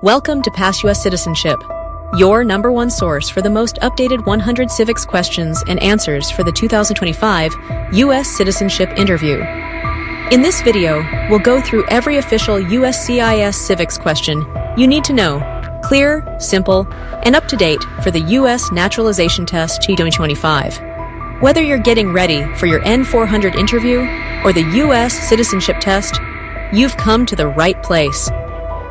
Welcome to Pass U.S. Citizenship, your #1 source for the most updated 100 civics questions and answers for the 2025 U.S. Citizenship Interview. In this video, we'll go through every official USCIS civics question you need to know, clear, simple, and up-to-date for the U.S. Naturalization Test 2025. Whether you're getting ready for your N400 interview or the U.S. Citizenship Test, you've come to the right place.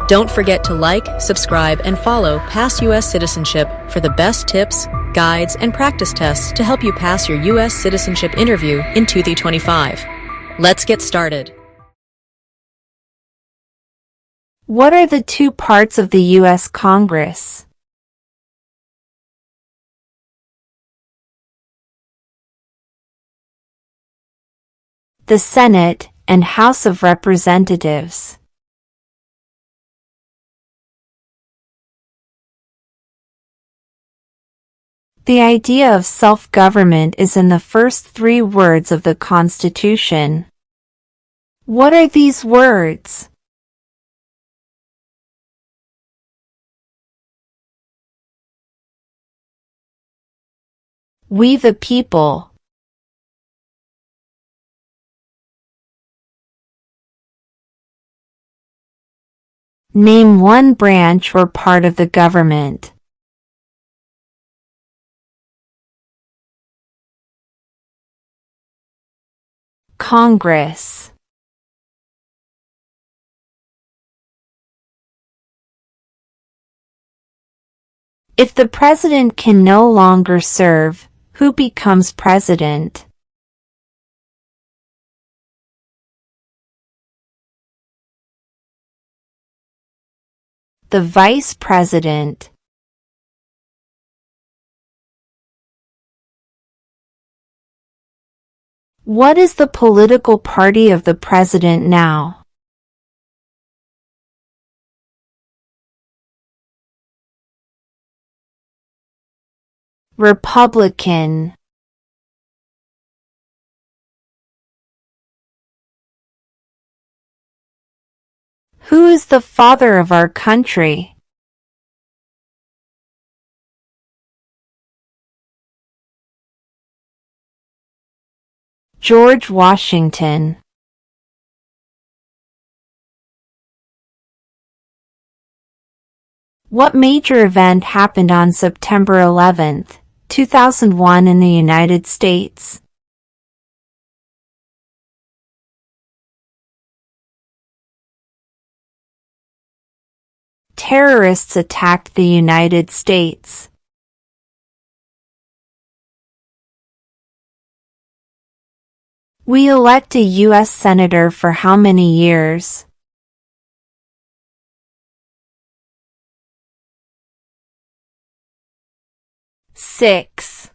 Don't forget to like, subscribe, and follow Pass U.S. Citizenship for the best tips, guides, and practice tests to help you pass your U.S. citizenship interview in 2025. Let's get started. What are the two parts of the U.S. Congress? The Senate and House of Representatives. The idea of self-government is in the first 3 words of the Constitution. What are these words? We the people. Name one branch or part of the government. Congress. If the president can no longer serve, who becomes president? The vice president. What is the political party of the president now? Republican. Who is the father of our country? George Washington. What major event happened on September 11, 2001 in the United States? Terrorists attacked the United States. We elect a U.S. Senator for how many years? Six.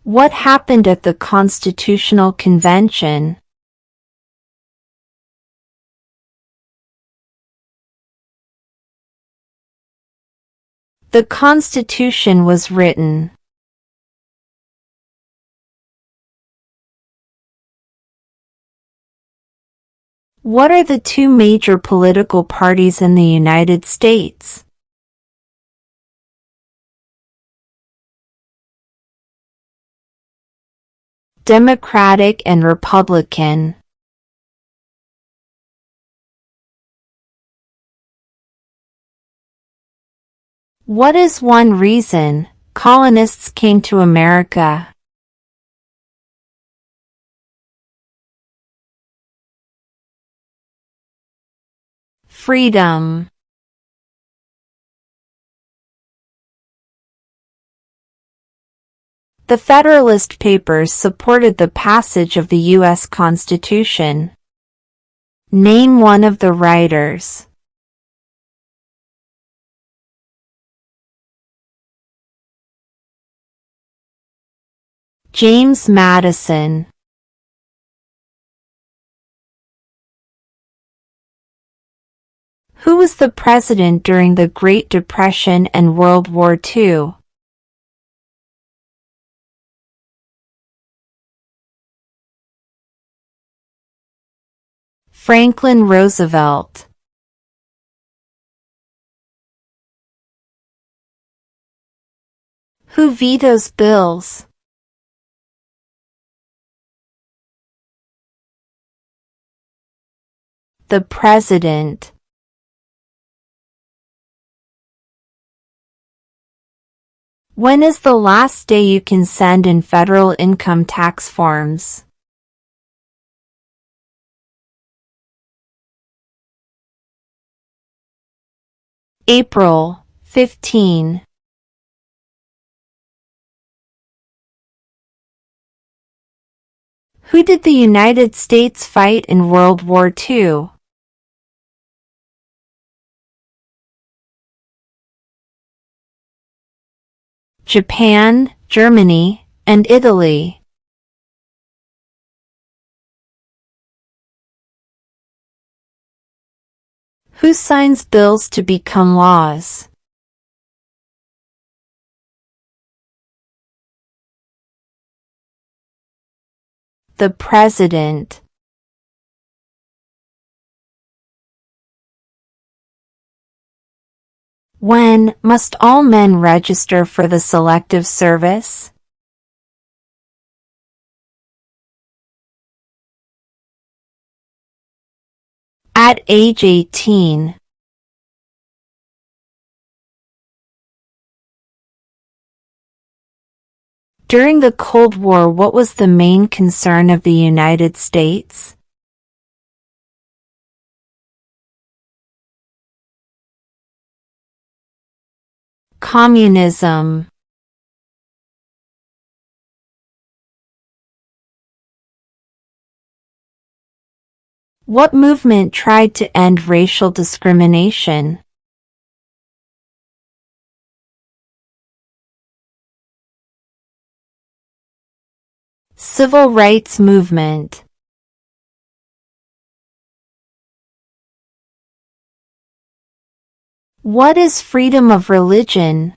What happened at the Constitutional Convention? The Constitution was written. What are the 2 major political parties in the United States? Democratic and Republican. What is one reason colonists came to America? Freedom. The Federalist Papers supported the passage of the U.S. Constitution. Name one of the writers. James Madison. Who was the president during the Great Depression and World War II? Franklin Roosevelt. Who vetoes bills? The President. When is the last day you can send in federal income tax forms? April 15. Who did the United States fight in World War II? Japan, Germany, and Italy. Who signs bills to become laws? The President. When must all men register for the Selective Service? At age 18. During the Cold War, what was the main concern of the United States? Communism. What movement tried to end racial discrimination? Civil rights movement. What is freedom of religion?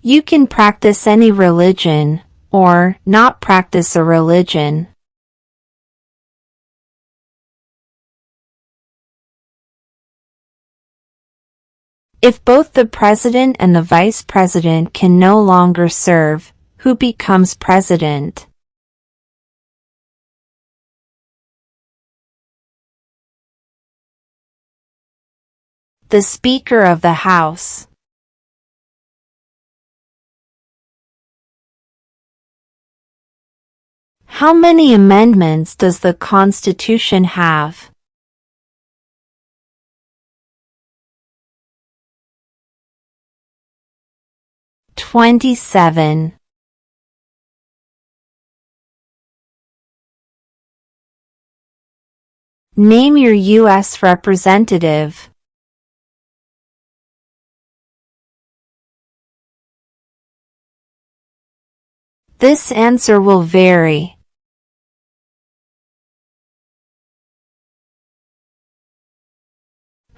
You can practice any religion, or not practice a religion. If both the president and the vice president can no longer serve, who becomes president? The Speaker of the House. How many amendments does the Constitution have? 27. Name your U.S. representative. This answer will vary.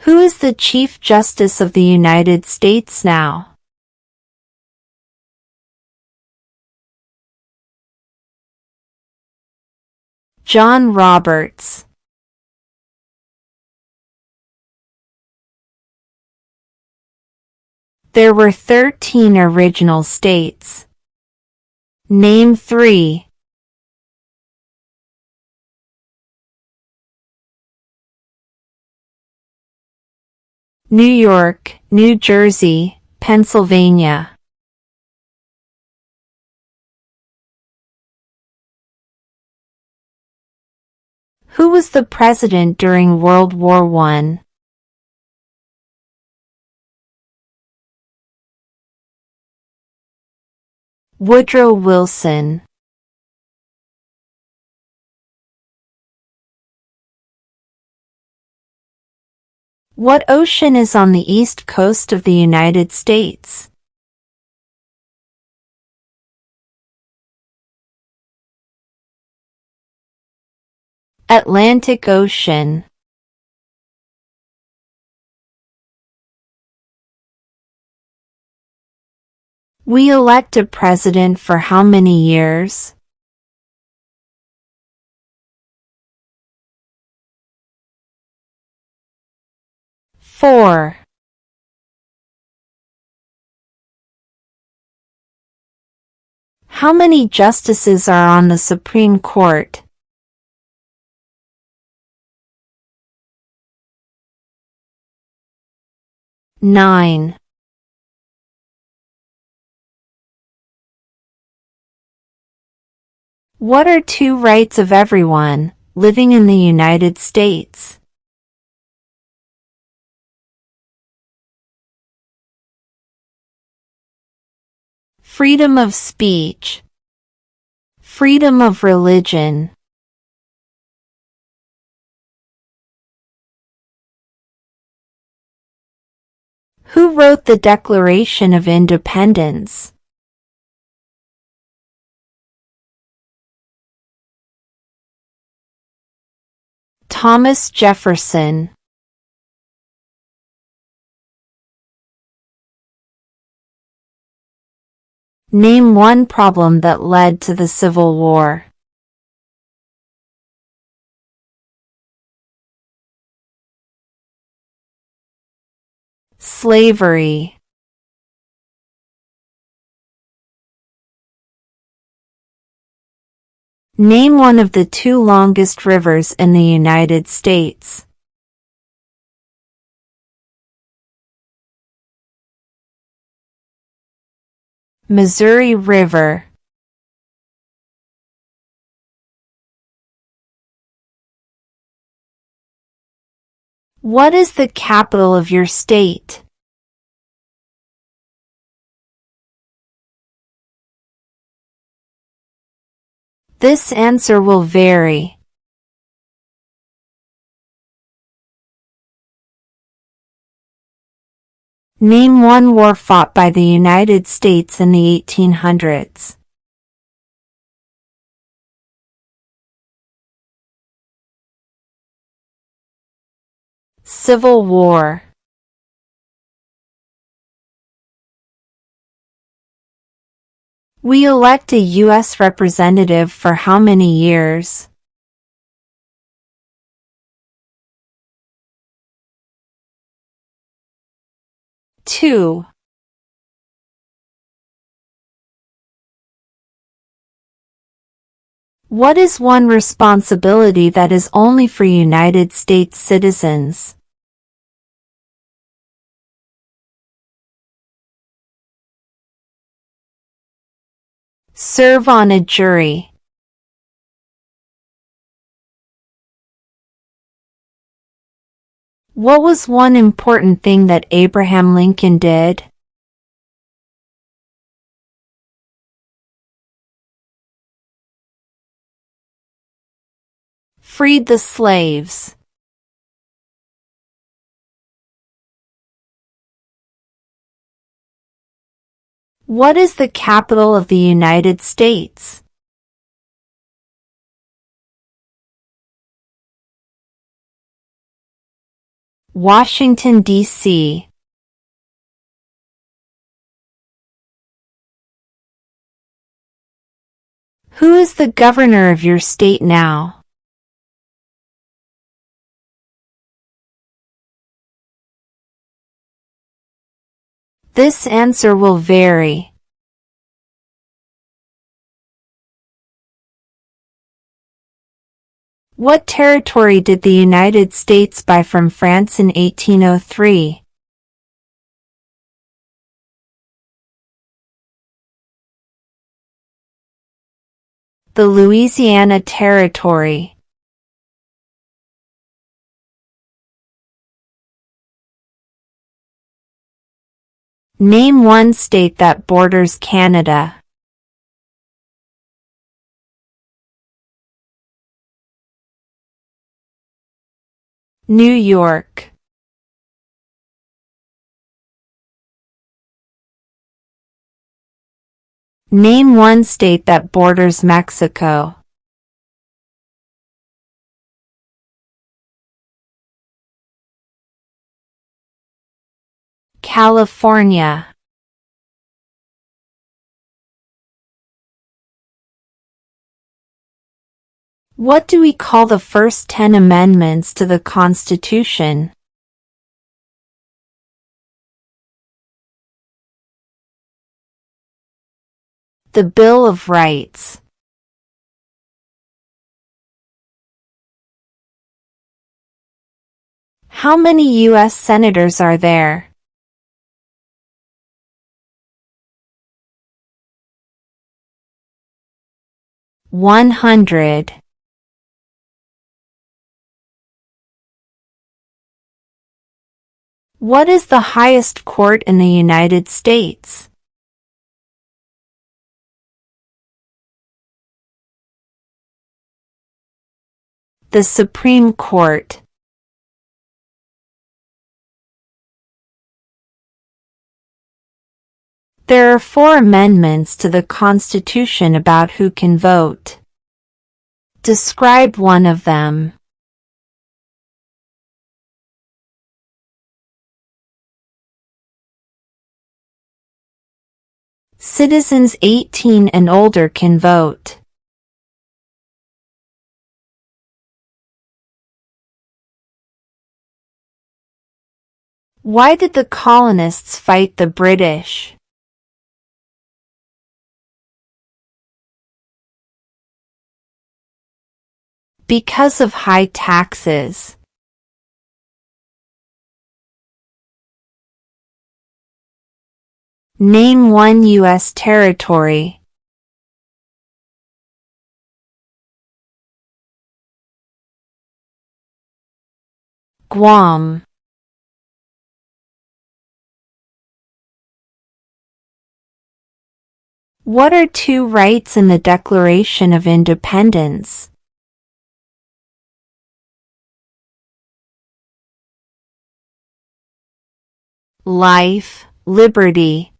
Who is the Chief Justice of the United States now? John Roberts. There were 13 original states. Name 3. New York, New Jersey, Pennsylvania. Who was the president during World War I? Woodrow Wilson. What ocean is on the east coast of the United States? Atlantic Ocean. We elect a president for how many years? Four. How many justices are on the Supreme Court? 9. What are two rights of everyone living in the United States? Freedom of speech. Freedom of religion. Who wrote the Declaration of Independence? Thomas Jefferson. Name one problem that led to the Civil War. Slavery. Name one of the two longest rivers in the United States. Missouri River. What is the capital of your state? This answer will vary. Name one war fought by the United States in the 1800s. Civil War. We elect a U.S. representative for how many years? 2. What is one responsibility that is only for United States citizens? Serve on a jury. What was one important thing that Abraham Lincoln did? Freed the slaves. What is the capital of the United States? Washington, D.C. Who is the governor of your state now? This answer will vary. What territory did the United States buy from France in 1803? The Louisiana Territory. Name one state that borders Canada. New York. Name one state that borders Mexico. California. What do we call the first 10 amendments to the Constitution? The Bill of Rights. How many U.S. senators are there? 100. What is the highest court in the United States? The Supreme Court. There are 4 amendments to the Constitution about who can vote. Describe one of them. Citizens 18 and older can vote. Why did the colonists fight the British? Because of high taxes. Name one U.S. territory. Guam. What are 2 rights in the Declaration of Independence? Life, liberty.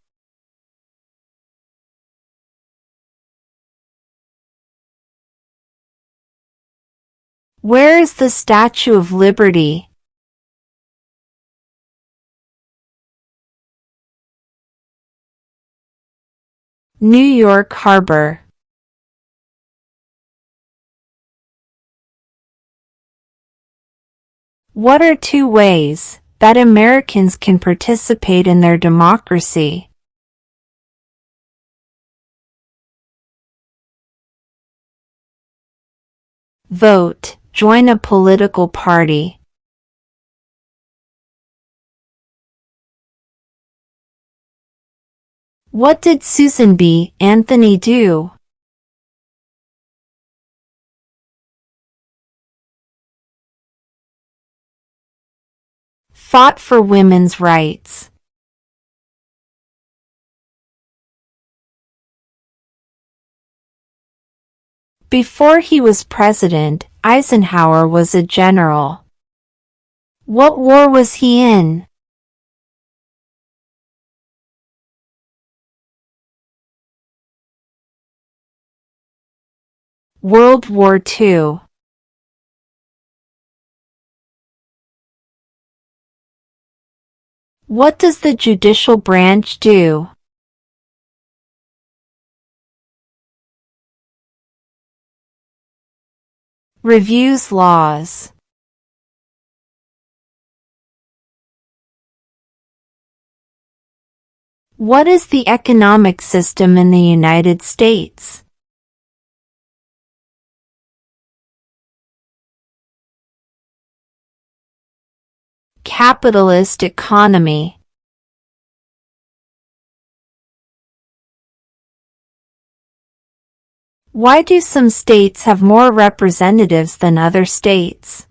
Where is the Statue of Liberty? New York Harbor. What are 2 ways that Americans can participate in their democracy? Vote. Join a political party. What did Susan B. Anthony do? Fought for women's rights. Before he was president, Eisenhower was a general. What war was he in? World War II. What does the judicial branch do? Reviews laws. What is the economic system in the United States? Capitalist economy. Why do some states have more representatives than other states?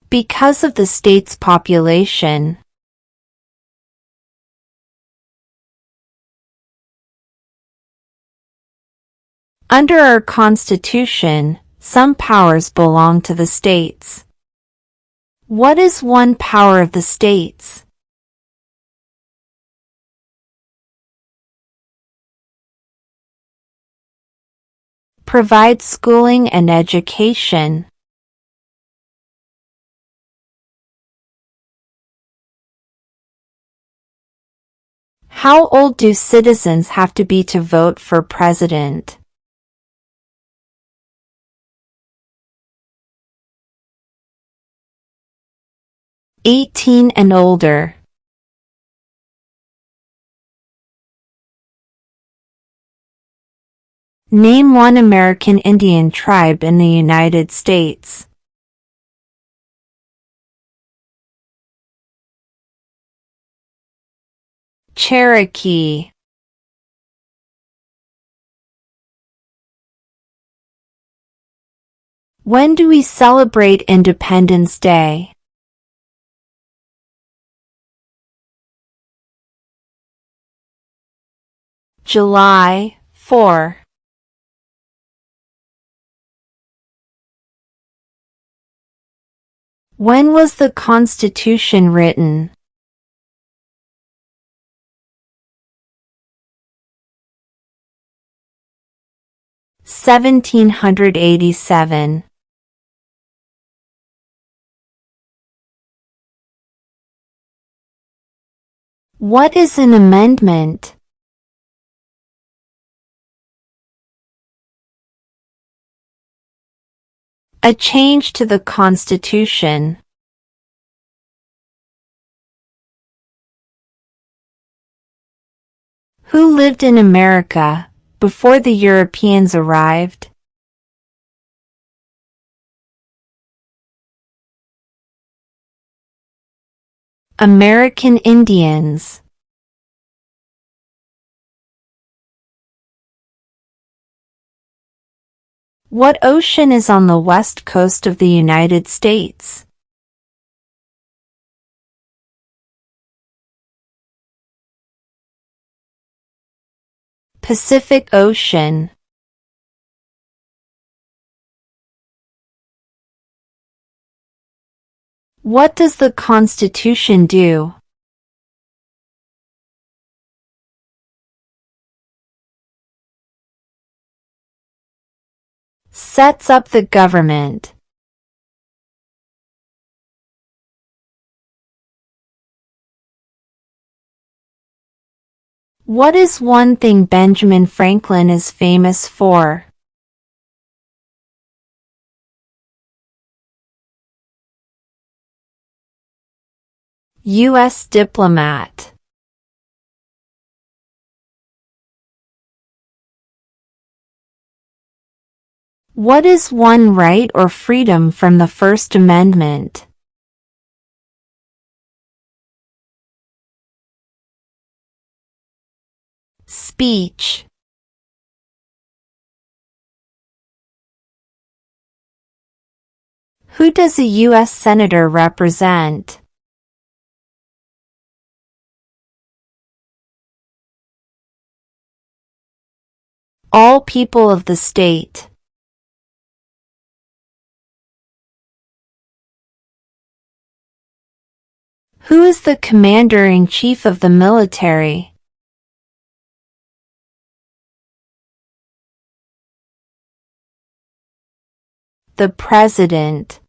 Because of the state's population. Under our Constitution, some powers belong to the states. What is one power of the states? Provide schooling and education. How old do citizens have to be to vote for president? "18 and older." Name one American Indian tribe in the United States. Cherokee. When do we celebrate Independence Day? July 4. When was the Constitution written? (1787). What is an amendment? A change to the Constitution. Who lived in America before the Europeans arrived? American Indians. What ocean is on the west coast of the United States? Pacific Ocean. What does the Constitution do? Sets up the government. What is one thing Benjamin Franklin is famous for? U.S. diplomat. What is one right or freedom from the First Amendment? Speech. Who does a U.S. Senator represent? All people of the state. Who is the commander-in-chief of the military? The President.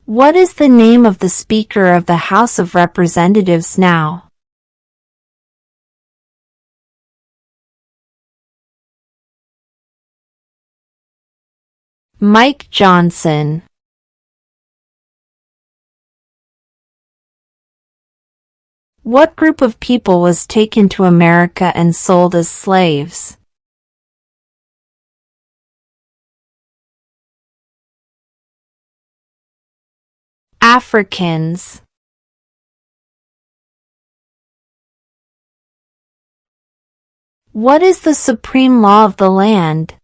What is the name of the Speaker of the House of Representatives now? Mike Johnson. What group of people was taken to America and sold as slaves? Africans. What is the supreme law of the land?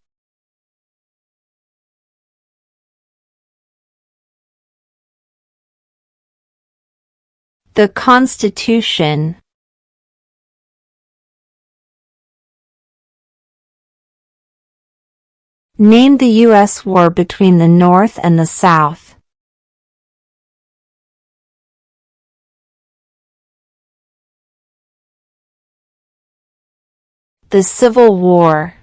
The Constitution. Name the U.S. war between the North and the South. The Civil War.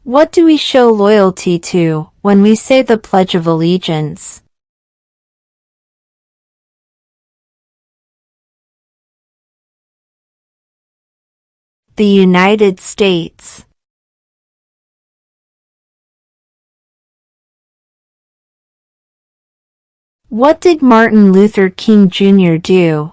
What do we show loyalty to when we say the Pledge of Allegiance? The United States. What did Martin Luther King Jr. do?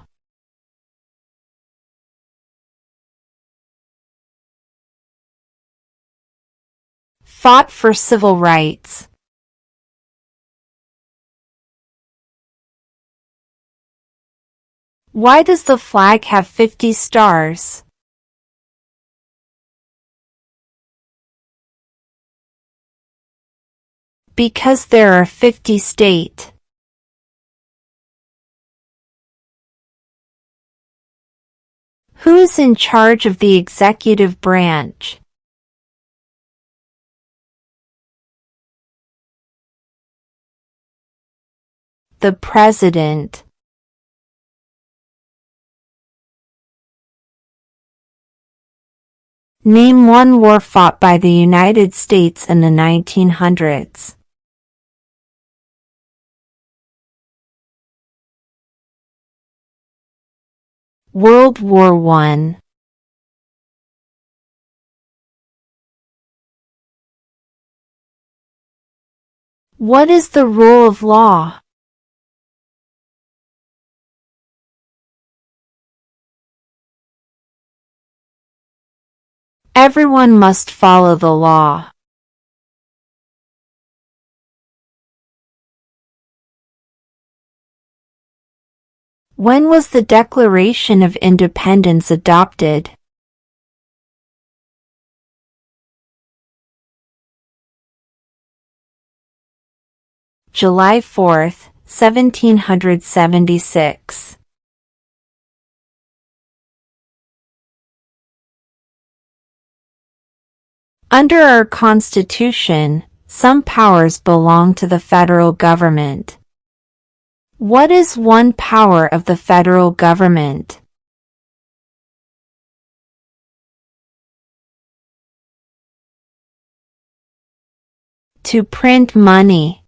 Fought for civil rights. Why does the flag have 50 stars? Because there are 50 states. Who is in charge of the executive branch? The President. Name one war fought by the United States in the 1900s. World War I. What is the rule of law? Everyone must follow the law. When was the Declaration of Independence adopted? July 4, 1776. Under our Constitution, some powers belong to the federal government. What is one power of the federal government? To print money.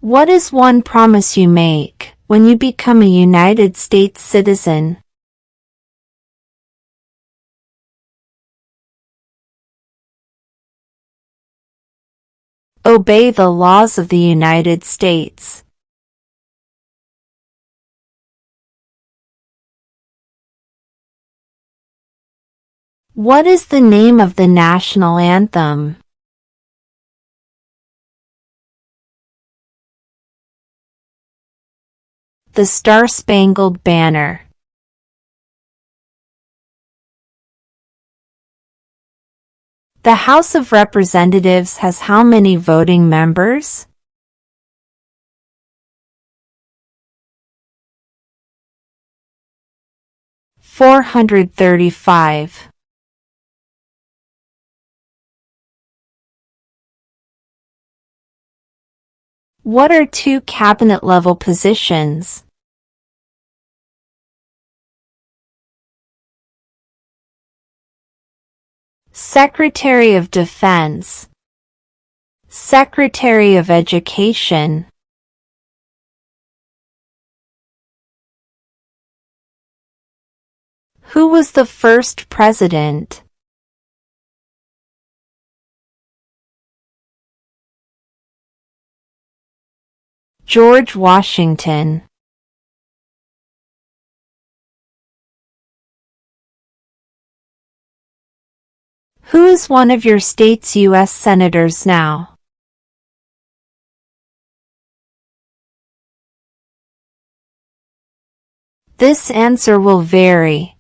What is one promise you make when you become a United States citizen? Obey the laws of the United States. What is the name of the national anthem? The Star-Spangled Banner. The House of Representatives has how many voting members? 435. What are two cabinet-level positions? Secretary of Defense, Secretary of Education. Who was the first president? George Washington. Who is one of your state's U.S. senators now? This answer will vary.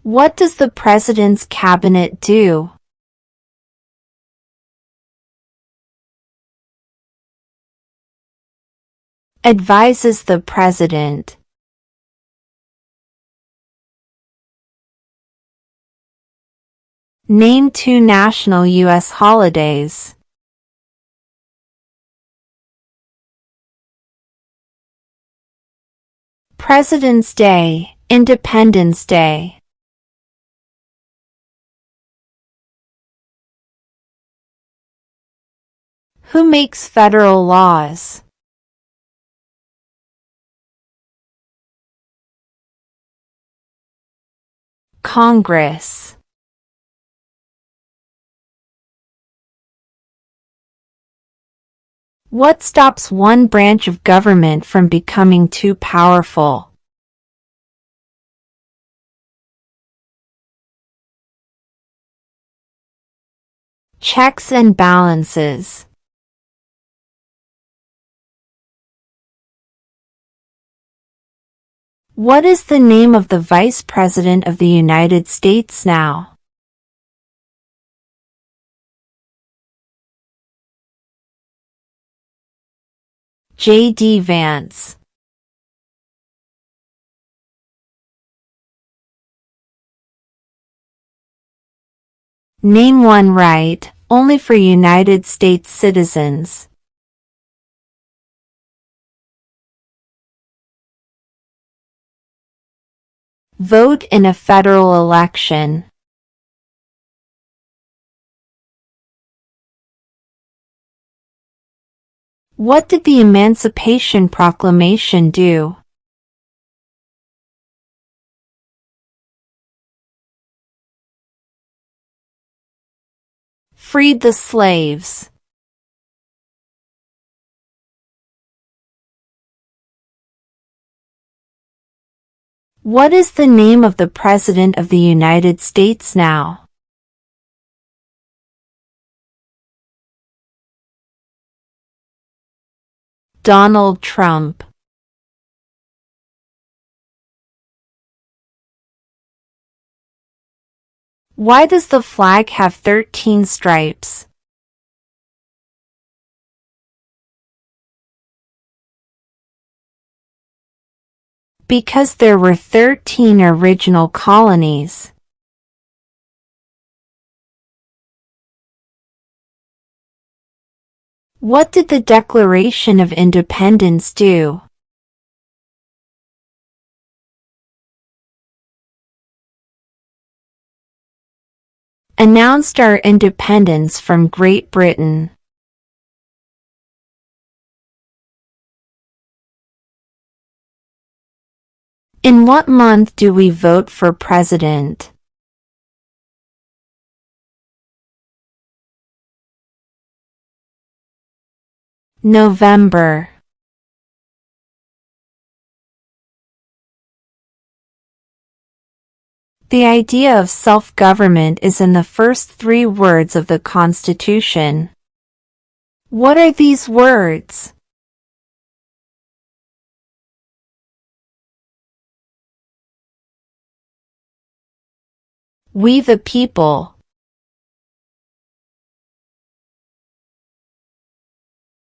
What does the President's cabinet do? Advises the President. Name two national U.S. holidays. President's Day, Independence Day. Who makes federal laws? Congress. What stops one branch of government from becoming too powerful? Checks and balances. What is the name of the Vice President of the United States now? J.D. Vance. Name one right, only for United States citizens. Vote in a federal election. What did the Emancipation Proclamation do? Freed the slaves. What is the name of the President of the United States now? Donald Trump. Why does the flag have 13 stripes? Because there were 13 original colonies. What did the Declaration of Independence do? Announced our independence from Great Britain. In what month do we vote for president? November. The idea of self-government is in the first 3 words of the Constitution. What are these words? We the people.